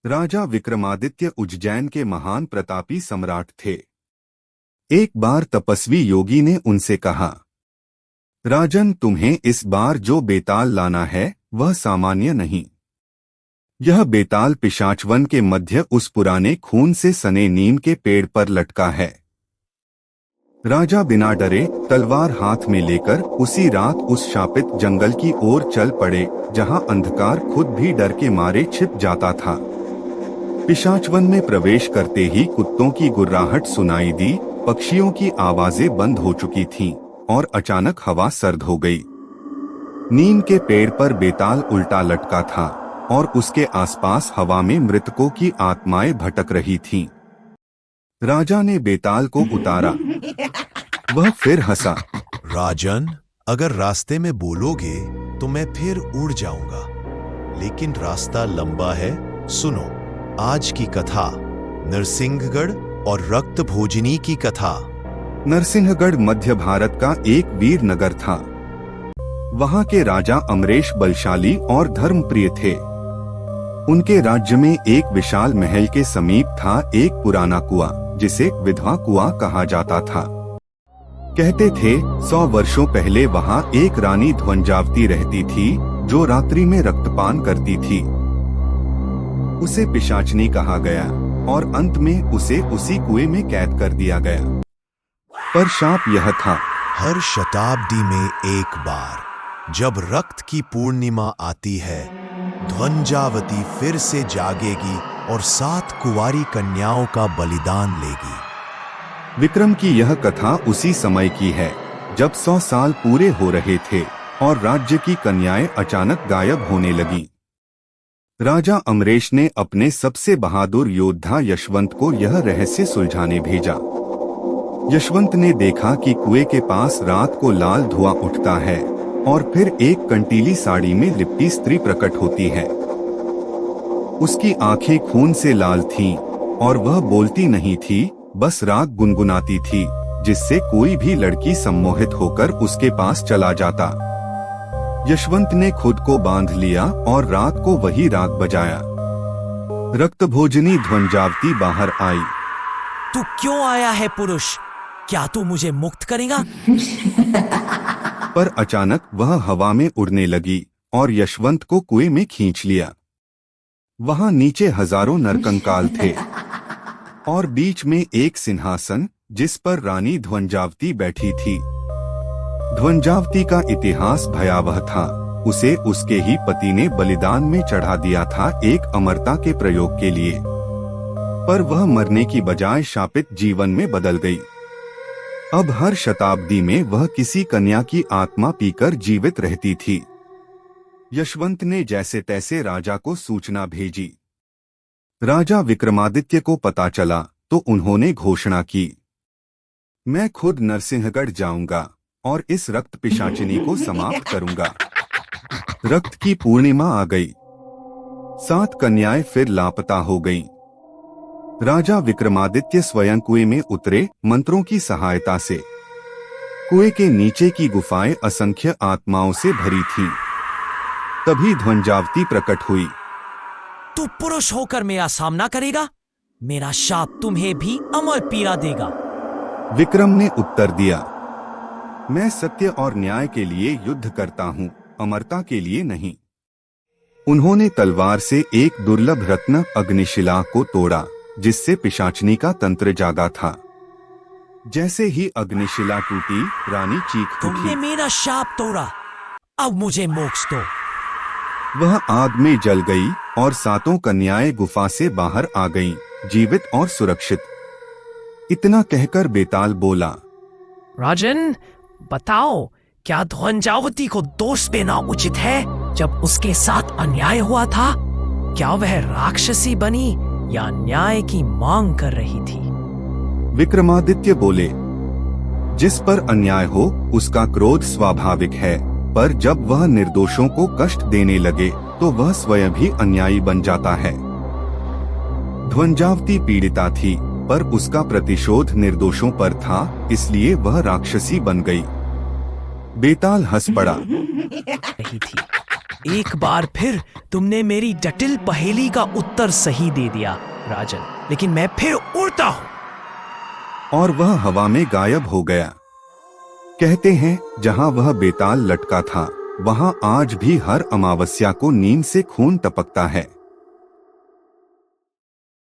राजा विक्रमादित्य उज्जैन के महान प्रतापी सम्राट थे। एक बार तपस्वी योगी ने उनसे कहा, राजन, तुम्हें इस बार जो बेताल लाना है वह सामान्य नहीं। यह बेताल पिशाचवन के मध्य उस पुराने खून से सने नीम के पेड़ पर लटका है। राजा बिना डरे तलवार हाथ में लेकर उसी रात उस शापित जंगल की ओर चल पड़े, जहां अंधकार खुद भी डर के मारे छिप जाता था। पिशाचवन में प्रवेश करते ही कुत्तों की गुर्राहट सुनाई दी, पक्षियों की आवाजें बंद हो चुकी थीं और अचानक हवा सर्द हो गई। नीम के पेड़ पर बेताल उल्टा लटका था और उसके आसपास हवा में मृतकों की आत्माएं भटक रही थीं। राजा ने बेताल को उतारा। वह फिर हंसा। राजन, अगर रास्ते में बोलोगे तो मैं फिर उड़ जाऊंगा, लेकिन रास्ता लंबा है। सुनो आज की कथा, नरसिंहगढ़ और रक्त भोजनी की कथा। नरसिंहगढ़ मध्य भारत का एक वीर नगर था। वहां के राजा अमरेश बलशाली और धर्मप्रिय थे। उनके राज्य में एक विशाल महल के समीप था एक पुराना कुआं, जिसे विधवा कुआं कहा जाता था। कहते थे 100 वर्षों पहले वहां एक रानी ध्वंजावती रहती थी, जो रात्रि में रक्तपान करती थी। उसे पिशाचनी कहा गया और अंत में उसे उसी कुएं में कैद कर दिया गया। पर शाप यह था, हर शताब्दी में एक बार जब रक्त की पूर्णिमा आती है, ध्वंजावती फिर से जागेगी और 7 कुंवारी कन्याओं का बलिदान लेगी। विक्रम की यह कथा उसी समय की है, जब 100 साल पूरे हो रहे थे और राज्य की कन्याएं अचानक गायब होने लगीं। राजा अमरेश ने अपने सबसे बहादुर योद्धा यशवंत को यह रहस्य सुलझाने भेजा। यशवंत ने देखा कि कुएं के पास रात को लाल धुआं उठता है और फिर एक कंटीली साड़ी में लिपटी स्त्री प्रकट होती है। उसकी आंखें खून से लाल थीं और वह बोलती नहीं थी, बस राग गुनगुनाती थी, जिससे कोई भी लड़की सम्मोहित होकर उसके पास चला जाता। यशवंत ने खुद को बांध लिया और रात को वही राग बजाया। रक्तभोजनी ध्वंजावती बाहर आई। तू क्यों आया है पुरुष? क्या तू मुझे मुक्त करेगा? पर अचानक वह हवा में उड़ने लगी और यशवंत को कुएं में खींच लिया। वहां नीचे हजारों नरकंकाल थे और बीच में एक सिंहासन, जिस पर रानी ध्वंजावती बैठी थी। ध्वंजावती का इतिहास भयावह था। उसे उसके ही पति ने बलिदान में चढ़ा दिया था, एक अमरता के प्रयोग के लिए। पर वह मरने की बजाय शापित जीवन में बदल गई। अब हर शताब्दी में वह किसी कन्या की आत्मा पीकर जीवित रहती थी। यशवंत ने जैसे तैसे राजा को सूचना भेजी। राजा विक्रमादित्य को पता चला तो उन्होंने घोषणा की, मैं खुद नरसिंहगढ़ जाऊंगा और इस रक्त पिशाचिनी को समाप्त करूंगा। रक्त की पूर्णिमा आ गई। 7 कन्याएं फिर लापता हो गईं। राजा विक्रमादित्य स्वयं कुएं में उतरे, मंत्रों की सहायता से। कुएं के नीचे की गुफाएं असंख्य आत्माओं से भरी थीं। तभी ध्वंजावती प्रकट हुई। तू पुरुष होकर मेरा सामना करेगा? मेरा शाप तुम्हें भी अमर पीड़ा देगा। विक्रम ने उत्तर दिया, मैं सत्य और न्याय के लिए युद्ध करता हूँ, अमरता के लिए नहीं। उन्होंने तलवार से एक दुर्लभ रत्न अग्निशिला को तोड़ा, जिससे पिशाचनी का तंत्र जागा था। जैसे ही अग्निशिला टूटी, रानी चीख उठी, तुमने मेरा शाप तोड़ा, अब मुझे मोक्ष दो। वह आग में जल गई और 7 कन्याएं गुफा से बाहर आ गईं, जीवित और सुरक्षित। इतना कहकर बेताल बोला, राजन, बताओ, क्या ध्वंजावती को दोष देना उचित है? जब उसके साथ अन्याय हुआ था, क्या वह राक्षसी बनी या न्याय की मांग कर रही थी? विक्रमादित्य बोले, जिस पर अन्याय हो उसका क्रोध स्वाभाविक है, पर जब वह निर्दोषों को कष्ट देने लगे तो वह स्वयं भी अन्यायी बन जाता है। ध्वंजावती पीड़िता थी, पर उसका प्रतिशोध निर्दोषों पर था, इसलिए वह राक्षसी बन गई। बेताल हंस पड़ा। रही थी एक बार फिर तुमने मेरी जटिल पहेली का उत्तर सही दे दिया राजन, लेकिन मैं फिर उड़ता हूं। और वह हवा में गायब हो गया। कहते हैं जहां वह बेताल लटका था वहां आज भी हर अमावस्या को नींद से खून टपकता है।